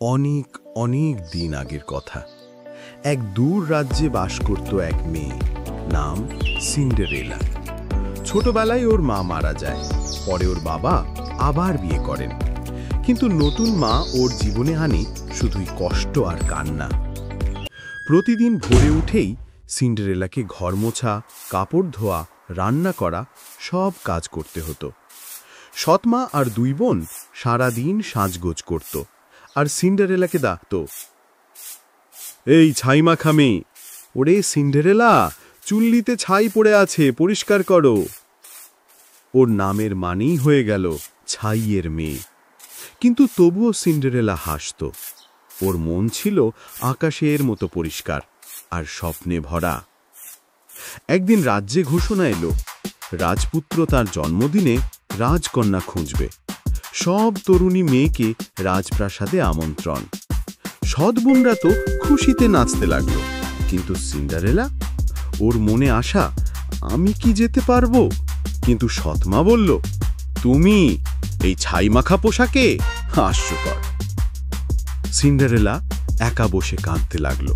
অনেক অনেক দিন আগের কথা। এক দূর রাজ্যে বাস করত এক মেয়ে, নাম সিন্ডারেলা। ছোটবেলায় ওর মা মারা যায়, পরে ওর বাবা আবার বিয়ে করেন। কিন্তু নতুন মা ওর জীবনে আনে শুধুই কষ্ট আর কান্না। প্রতিদিন ভোরে উঠেই সিন্ডারেলাকে ঘর মোছা, কাপড় ধোয়া, রান্না করা সব কাজ করতে হতো। সৎমা আর দুই বোন সারাদিন সাজগোজ করত, আর সিন্ডারেলাকে ডাকত, এই ছাই মাখা মেয়ে, ওরে সিন্ডারেলা, চুল্লিতে ছাই পড়ে আছে, পরিষ্কার করো। ওর নামের মানেই হয়ে গেল ছাইয়ের মেয়ে। কিন্তু তবুও সিন্ডারেলা হাসত। ওর মন ছিল আকাশের মতো পরিষ্কার আর স্বপ্নে ভরা। একদিন রাজ্যে ঘোষণা এলো, রাজপুত্র তার জন্মদিনে রাজকন্যা খুঁজবে। সব তরুণী মেয়েকে রাজপ্রাসাদে আমন্ত্রণ। সৎ বোনরা তো খুশিতে নাচতে লাগলো, কিন্তু সিন্ডারেলা, ওর মনে আশা, আমি কি যেতে পারবো? কিন্তু সৎমা বলল, তুমি এই ছাই মাখা পোশাকে? হাস্যকর। সিন্ডারেলা একা বসে কাঁদতে লাগলো।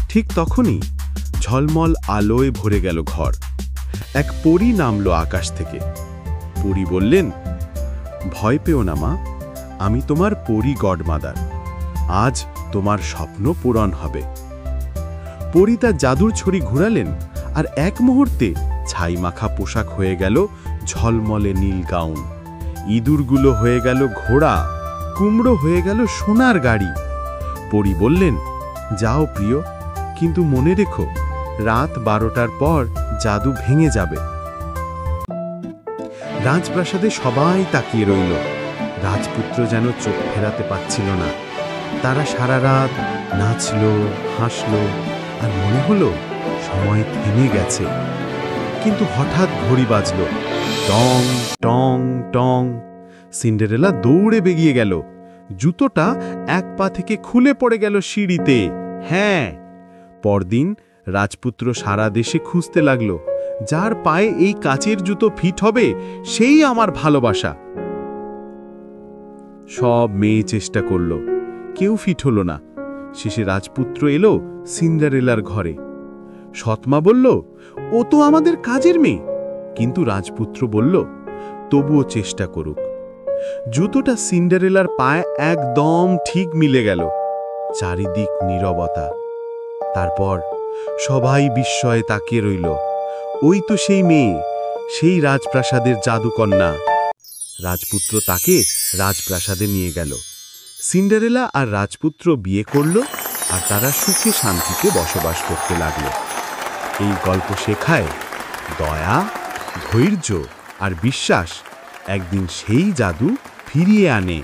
ঠিক তখনই ঝলমল আলোয় ভরে গেল ঘর। এক পরী নামলো আকাশ থেকে। পরী বললেন, ভয় পেও না মা, আমি তোমার পরী গডমাদার। আজ তোমার স্বপ্ন পূরণ হবে। পরী তার জাদুর ছড়ি ঘুরালেন, আর এক মুহূর্তে ছাই মাখা পোশাক হয়ে গেল ঝলমলে নীল গাউন। ইঁদুরগুলো হয়ে গেল ঘোড়া, কুমড়ো হয়ে গেল সোনার গাড়ি। পরী বললেন, যাও প্রিয়, কিন্তু মনে রেখো, রাত 12টার পর জাদু ভেঙে যাবে। রাজপ্রাসাদে সবাই তাকিয়ে রইল। রাজপুত্র যেন চোখ ফেরাতে পারছিল না। তারা সারা রাত নাচল, হাসল, আর মনে হলো সময় থেমে গেছে। কিন্তু হঠাৎ ঘড়ি বাজল, টং টং টং। সিন্ডারেলা দৌড়ে বেরিয়ে গেল। জুতোটা এক পা থেকে খুলে পড়ে গেল সিঁড়িতে। হ্যাঁ, পরদিন রাজপুত্র সারা দেশে খুঁজতে লাগলো, যার পায়ে এই কাচের জুতো ফিট হবে সেই আমার ভালোবাসা। সব মেয়ে চেষ্টা করল, কেউ ফিট হলো না। শেষে রাজপুত্র এলো সিন্ডারেলার ঘরে। সৎমা বলল, ও তো আমাদের কাজের মেয়ে। কিন্তু রাজপুত্র বলল, তবুও চেষ্টা করুক। জুতোটা সিন্ডারেলার পায়ে একদম ঠিক মিলে গেল। চারিদিক নীরবতা। তারপর সবাই বিস্ময়ে তাকিয়ে রইল। ওই তো সেই মেয়ে, সেই রাজপ্রাসাদের জাদুকন্যা। রাজপুত্র তাকে রাজপ্রাসাদে নিয়ে গেল। সিন্ডারেলা আর রাজপুত্র বিয়ে করল, আর তারা সুখে শান্তিতে বসবাস করতে লাগল। এই গল্প শেখায়, দয়া, ধৈর্য আর বিশ্বাস একদিন সেই জাদু ফিরিয়ে আনে।